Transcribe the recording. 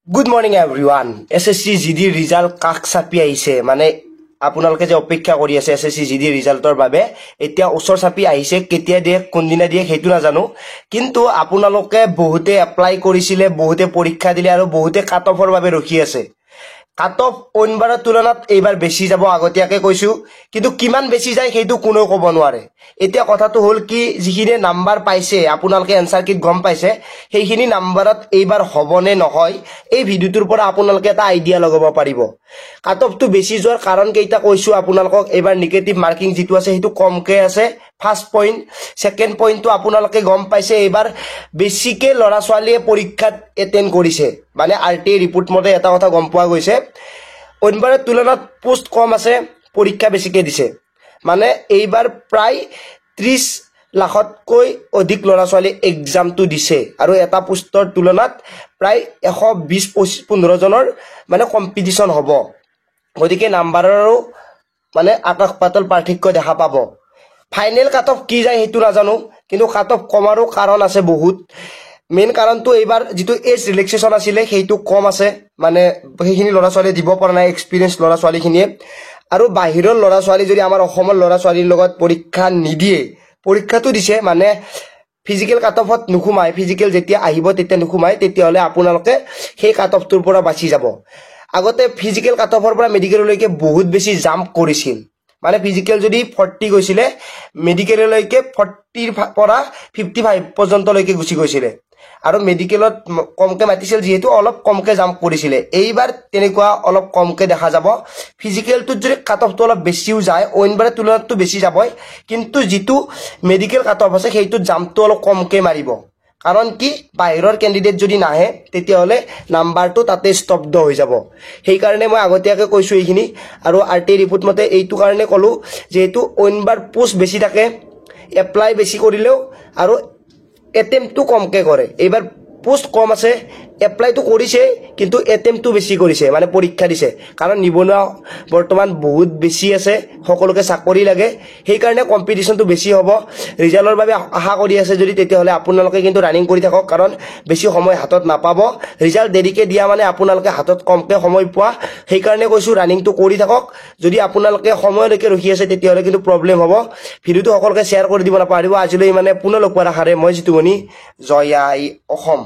Good morning everyone. SSC GD result কাক চাপি আহিছে মানে আপোনালোকে যে অপেক্ষা কৰি আছে SSC GD ৰিজাল্টৰ বাবে এতিয়া ওচৰ চাপি আহিছে কেতিয়া দিয়ে কোনদিনা দিয়ে হেতু না জানো কিন্তু আপোনালোকে বহুতে এপ্লাই কৰিছিলে বহুতে পৰীক্ষা দিলে আৰু বহুতে কাট অফৰ বাবে ৰখি আছে কাট অফ অনবাৰৰ তুলনাত এইবাৰ বেছি যাব আগতিয়াকে কৈছো কিন্তু কিমান বেছি যায় হেতু কোনো ক'ব নোৱাৰে এতিয়া কথাটো হল কি যিখিনি নাম্বাৰ পাইছে আপোনালোকে আনসাৰ কিট গম পাইছে সেইখিনি নাম্বাৰত এইবাৰ হবনে নহয় এই ভিডিওটোৰ পৰা আপোনালোকে এটা আইডিয়া লগাব পাৰিব কাট অফটো বেছি যোৱাৰ কাৰণ কেইটা কৈছো আপোনালোকক এইবাৰ নেগেটিভ মাৰ্কিং যেটো আছে হেতু কমকে আছে ফাৰ্স্ট পইণ্ট সেকেন্ড পইণ্টটো আপোনালোকে গম পাইছে এইবাৰ বেছিকে লৰা ছোৱালীয়ে পৰীক্ষাত এটেন্ড কৰিছে মানে আৰটিআই ৰিপোৰ্ট মতে এটা কথা গম পোৱা গৈছে অনবাৰৰ তুলনাত পোষ্ট কম আছে পৰীক্ষা বেছিকে দিছে মানে এইবাৰ প্ৰায় 30 লাখতকৈ অধিক লৰা ছোৱালী এক্সামটো দিছে আৰু এটা পোষ্টৰ তুলনাত প্ৰায় 120-15 জনৰ মানে কম্পিটিশন হ'ব গতিকে নাম্বাৰৰো মানে আকাশ পাতল পাৰ্থক্য দেখা পাব ফাইনেল কাট অফ কি যায় হেতু না জানো কিন্তু কাট অফ কমাৰো কাৰণ আছে বহুত মেইন কাৰণটো এইবাৰ যেটো এজ ৰিলেক্সেশন আছিল হেতু কম আছে মানে সেইখিনি লৰা ছোৱালী দিব পৰা নাই এক্সপেৰিয়েন্স লৰা ছোৱালীখিনিয়ে আৰু বাহিৰৰ লৰা ছোৱালী যদি আমাৰ অসমৰ লৰা ছোৱালীৰ লগত পৰীক্ষা নিদিয়ে পৰীক্ষাটো দিছে মানে ফিজিক্যাল কাট অফত নুখুমাই ফিজিক্যাল যেতিয়া আহিব তেতিয়া নুখুমাই তেতিয়া হলে আপোনালোকে সেই কাট অফটোৰ পৰা বাচি যাব আগতে ফিজিক্যাল কাট অফৰ পৰা মেডিকেললৈকে বহুত বেছি জাম্প কৰিছিল মানে ফিজিক্যাল যদি 40 গৈছিলে মেডিকেললৈকে 40 পৰা 55 পৰ্যন্ত লৈকে গুছি গৈছিলে আৰু মেডিকেলত কমকে মাতিছিল যেহেতু অলপ কমকে জাম্প কৰিছিলে এইবাৰ তেনেকুৱা অলপ কমকে দেখা যাব ফিজিক্যালটো যদি কাট অফটো অলপ বেছিও যায় অনবাৰৰ তুলনাতটো বেছি যাবই কিন্তু যেটো মেডিকেল কাট অফ আছে সেইটো জাম্পটো অলপ কমকে মাৰিব কাৰণ কি বাহিৰৰ ক্যান্ডিডেট যদি নাহে তেতিয়া হলে নাম্বাৰটো তাতে স্তব্ধ হৈ যাব সেই কাৰণে মই আগতিয়াকে কৈছো এইখিনি আৰু আৰটি ৰিপোৰ্ট মতে এইটো কাৰণে কলো যেহেতু অনবাৰ পোষ্ট বেছি থাকে এপ্লাই বেছি কৰিলেও আৰু এটেম্পটো কমকে কৰে এইবাৰ পোষ্ট কম আছে এপ্লাইটো কৰিছে কিন্তু এটেম্পটো বেছি কৰিছে মানে পৰীক্ষা দিছে কাৰণ নিবনুৱা বৰ্তমান বহুত বেছি আছে সকলোকে চাকৰি লাগে সেই কাৰণে কম্পিটিশনটো বেছি হ'ব ৰিজাল্টৰ বাবে আশা কৰি আছে যদি তেতিয়া হলে আপোনালোকে কিন্তু ৰানিং কৰি থাকক কাৰণ বেছি সময় হাতত নাপাব ৰিজাল্ট দেৰিকে দিয়া মানে আপোনালোকে হাতত কমকে সময় পোৱা সেই কাৰণে কৈছো ৰানিংটো কৰি থাকক যদি আপোনালোকে সময়লৈকে ৰখি আছে তেতিয়া হলে কিন্তু প্ৰবলেম হ'ব ভিডিওটো সকলোকে শেয়াৰ কৰি দিব নাপাৰিব আজিলৈ মানে পুনৰ লগ পোৱাৰ আশাৰে মই জিতুমণি জয় আই অসম।